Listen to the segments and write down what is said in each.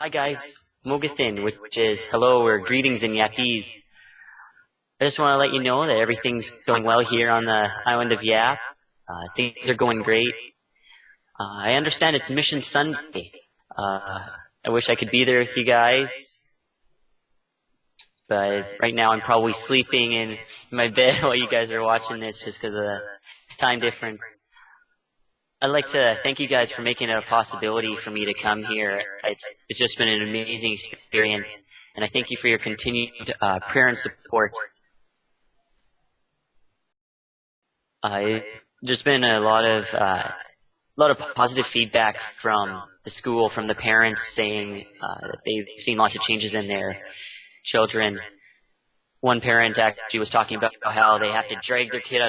Hi guys, Mogathin, which is hello or greetings in Yapese. I just want to let you know that everything's going well here on the island of Yap. Things are going great. I understand it's Mission Sunday. I wish I could be there with you guys, but right now I'm probably sleeping in my bed while you guys are watching this just because of the time difference. I'd like to thank you guys for making it a possibility for me to come here. It's just been an amazing experience, and I thank you for your continued prayer and support. There's been a lot of positive feedback from the school, from the parents saying that they've seen lots of changes in their children. One parent actually was talking about how they have to drag their kid out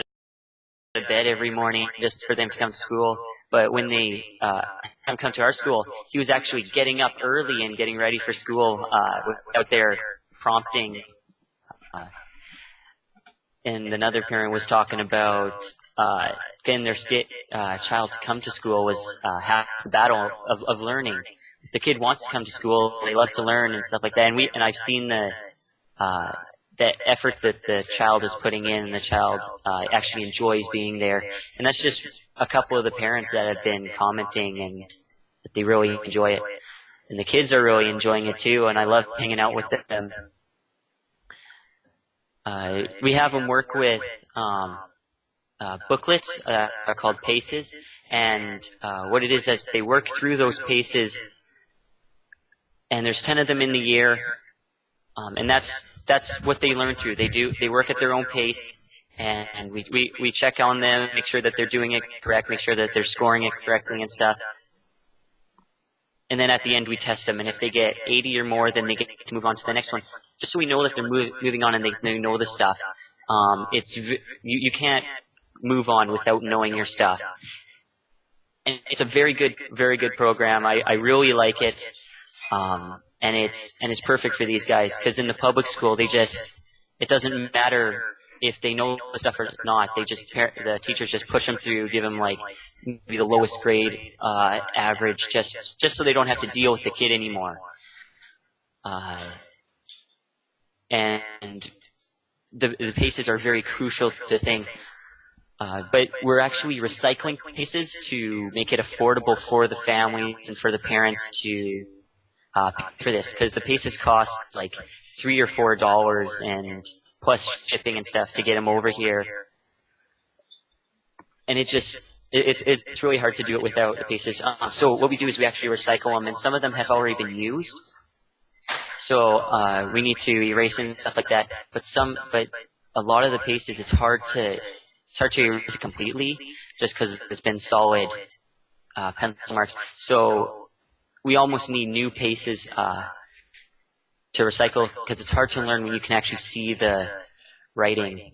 of bed every morning just for them to come to school. But when they come to our school, he was actually getting up early and getting ready for school without their prompting. And another parent was talking about getting their child to come to school was half the battle of learning. If the kid wants to come to school, they love to learn and stuff like that. And I've seen the effort that the child is putting in, and the child actually enjoys being there. And that's just a couple of the parents that have been commenting, and that they really enjoy it. And the kids are really enjoying it too, and I love hanging out with them. We have them work with booklets are called PACEs, and what it is they work through those PACEs, and there's 10 of them in the year, and that's what they learn through. They work at their own pace, and we check on them, make sure that they're doing it correct, make sure that they're scoring it correctly and stuff. And then at the end we test them, and if they get 80 or more, then they get to move on to the next one, just so we know that they're moving on and they know the stuff. You can't move on without knowing your stuff. And it's a very good program. I really like it. And it's perfect for these guys, because in the public school it doesn't matter if they know the stuff or not. The teachers just push them through, give them like maybe the lowest grade average, just so they don't have to deal with the kid anymore. And the PACEs are very crucial to the thing. But we're actually recycling PACEs to make it affordable for the families and for the parents to pay for this, because the PACEs cost like $3 or $4, and plus shipping and stuff to get them over here. And it's really hard to do it without the PACEs. So what we do is we actually recycle them, and some of them have already been used. So we need to erase and stuff like that. But a lot of the PACEs, it's hard to erase it completely, just because it's been solid pencil marks. So we almost need new PACEs to recycle, because it's hard to learn when you can actually see the writing.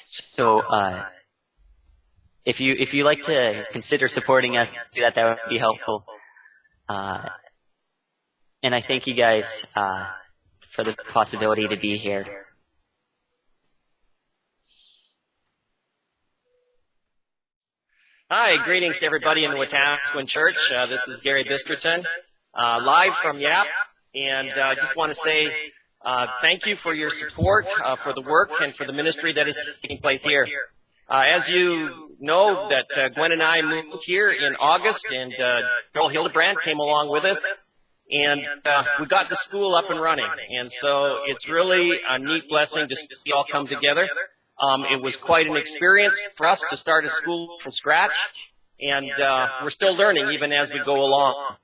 So if you like to consider supporting us, do that would be helpful. And I thank you guys for the possibility to be here. Hi, greetings to everybody in the Wetaskiwin Church. This is Gary Bistritan, live from Yap, and I just want to say thank you for your support for the work and for the ministry that is taking place here. As you know, that Gwen and I moved here in August, and Joel Hildebrand came along with us, and we got the school up and running, and so it's really a neat blessing to see it all come together. It was quite an experience for us to start a school from scratch, and we're still learning even as we go along.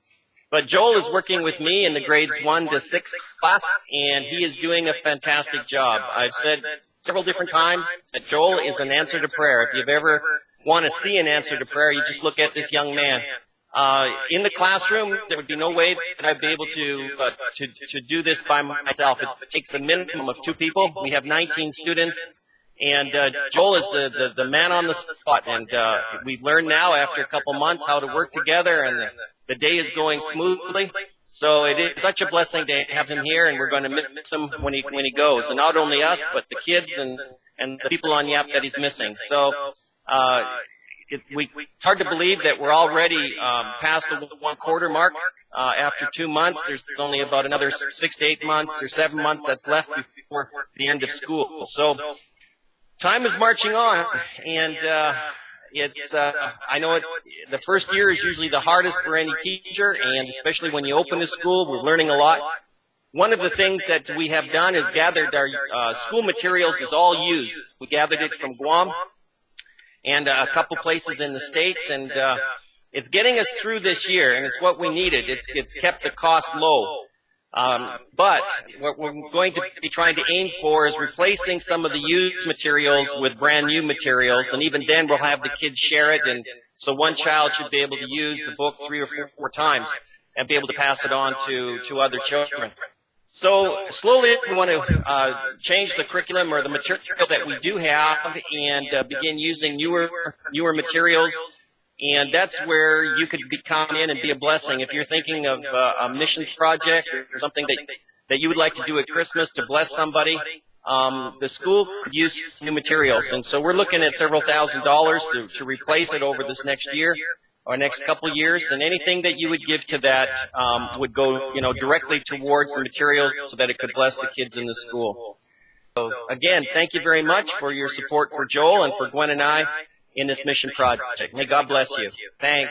But Joel is working with me in the grades 1 to 6 class, and he is doing a fantastic job. I've said several different times that Joel is an answer to prayer. If you've ever want to see an answer to prayer, you just look at this young man. In the classroom, there would be no way that I'd be able to do this by myself. It takes a minimum of 2 people. We have 19 students. And Joel is the man on the spot, and we've learned now after a couple months how to work together, and the day is going smoothly. So it is such a blessing to have him here, and we're going to miss him when he goes. And not only us, but the kids and the people on Yap that he's missing. So it's hard to believe that we're already past the 1 quarter mark after 2 months. There's only about another 6 to 8 months or 7 months that's left before the end of school. So time is marching on, and I know the first year is usually the hardest for any teacher, and especially when you open the school, we're learning a lot. One of the things that we have done is gathered our school materials is all used. We gathered it from Guam and a couple places in the States, and it's getting us through this year, and it's what we needed. It's kept the cost low. But what we're going to be trying to aim for is replacing some of the used materials with brand new materials, and even then we'll have the kids share it, and so one child should be able to use the book 3 or 4 times and be able to pass it on to other children. So slowly we want to change the curriculum or the materials that we do have and begin using newer materials. And that's where you could come in and be a blessing. If you're thinking of a missions project or something that you would like to do at Christmas to bless somebody, the school could use new materials. And so we're looking at several $1,000s to replace it over this next year or next couple years. And anything that you would give to that would go, directly towards the material so that it could bless the kids in the school. So again, thank you very much for your support for Joel and for Gwen and I in this mission project. May God bless you. Thanks.